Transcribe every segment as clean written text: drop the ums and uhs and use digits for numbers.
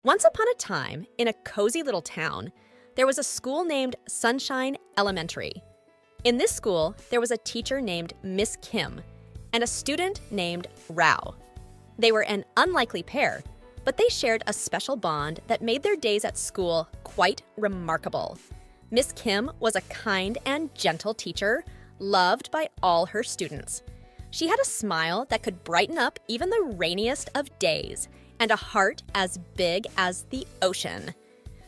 Once upon a time, in a cozy little town, there was a school named Sunshine Elementary. In this school, there was a teacher named Miss Kim and a student named Rao. They were an unlikely pair, but they shared a special bond that made their days at school quite remarkable. Miss Kim was a kind and gentle teacher, loved by all her students. She had a smile that could brighten up even the rainiest of days, and a heart as big as the ocean.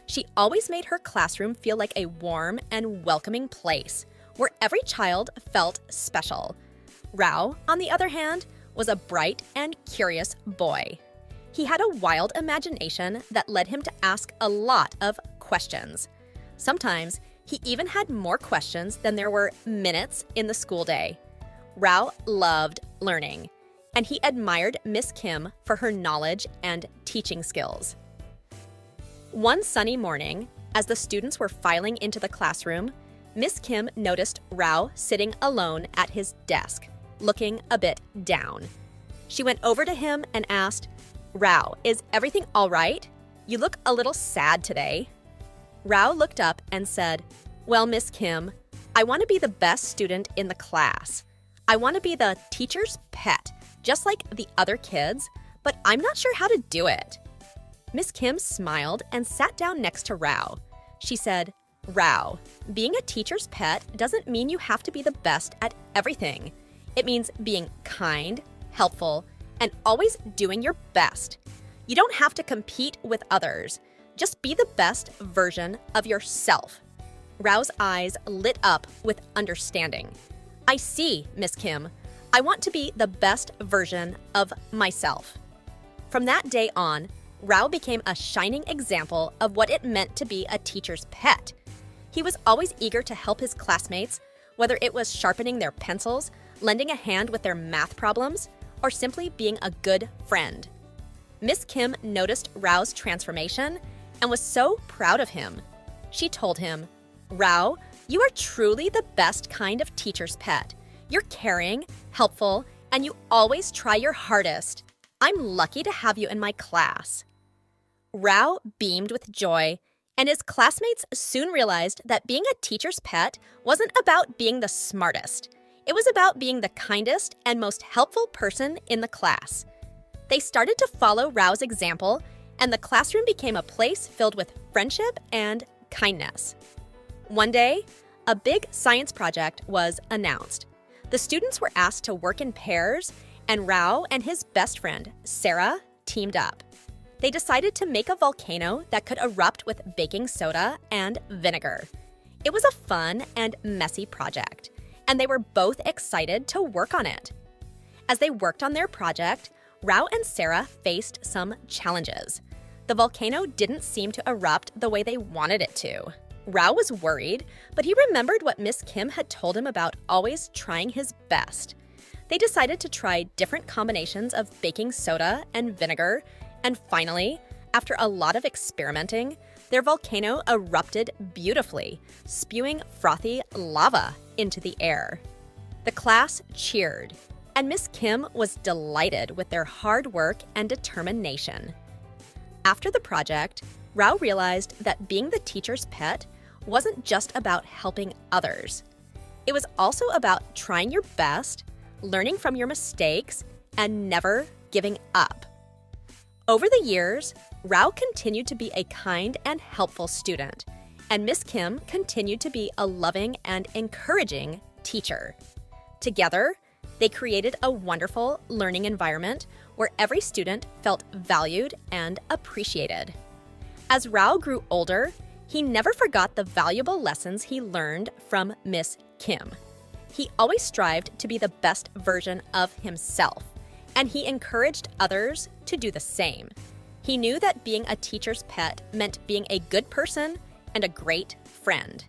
She always made her classroom feel like a warm and welcoming place, where every child felt special. Rao, on the other hand, was a bright and curious boy. He had a wild imagination that led him to ask a lot of questions. Sometimes, he even had more questions than there were minutes in the school day. Rao loved learning, and he admired Miss Kim for her knowledge and teaching skills. One sunny morning, as the students were filing into the classroom, Miss Kim noticed Rao sitting alone at his desk, looking a bit down. She went over to him and asked, "Rao, is everything all right? You look a little sad today." Rao looked up and said, "Well, Miss Kim, I want to be the best student in the class. I want to be the teacher's pet, just like the other kids, but I'm not sure how to do it." Miss Kim smiled and sat down next to Rao. She said, "Rao, being a teacher's pet doesn't mean you have to be the best at everything. It means being kind, helpful, and always doing your best. You don't have to compete with others. Just be the best version of yourself." Rao's eyes lit up with understanding. "I see, Miss Kim. I want to be the best version of myself." From that day on, Rao became a shining example of what it meant to be a teacher's pet. He was always eager to help his classmates, whether it was sharpening their pencils, lending a hand with their math problems, or simply being a good friend. Miss Kim noticed Rao's transformation and was so proud of him. She told him, "Rao, you are truly the best kind of teacher's pet. You're caring, helpful, and you always try your hardest. I'm lucky to have you in my class." Rao beamed with joy, and his classmates soon realized that being a teacher's pet wasn't about being the smartest. It was about being the kindest and most helpful person in the class. They started to follow Rao's example, and the classroom became a place filled with friendship and kindness. One day, a big science project was announced. The students were asked to work in pairs, and Rao and his best friend, Sarah, teamed up. They decided to make a volcano that could erupt with baking soda and vinegar. It was a fun and messy project, and they were both excited to work on it. As they worked on their project, Rao and Sarah faced some challenges. The volcano didn't seem to erupt the way they wanted it to. Rao was worried, but he remembered what Miss Kim had told him about always trying his best. They decided to try different combinations of baking soda and vinegar, and finally, after a lot of experimenting, their volcano erupted beautifully, spewing frothy lava into the air. The class cheered, and Miss Kim was delighted with their hard work and determination. After the project, Rao realized that being the teacher's pet wasn't just about helping others. It was also about trying your best, learning from your mistakes, and never giving up. Over the years, Rao continued to be a kind and helpful student, and Miss Kim continued to be a loving and encouraging teacher. Together, they created a wonderful learning environment where every student felt valued and appreciated. As Rao grew older, he never forgot the valuable lessons he learned from Miss Kim. He always strived to be the best version of himself, and he encouraged others to do the same. He knew that being a teacher's pet meant being a good person and a great friend.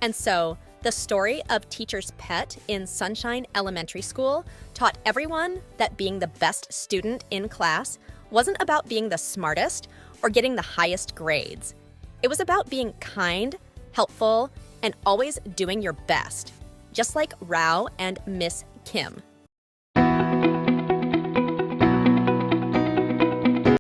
And so, the story of Teacher's Pet in Sunshine Elementary School taught everyone that being the best student in class wasn't about being the smartest or getting the highest grades. It was about being kind, helpful, and always doing your best, just like Rao and Miss Kim.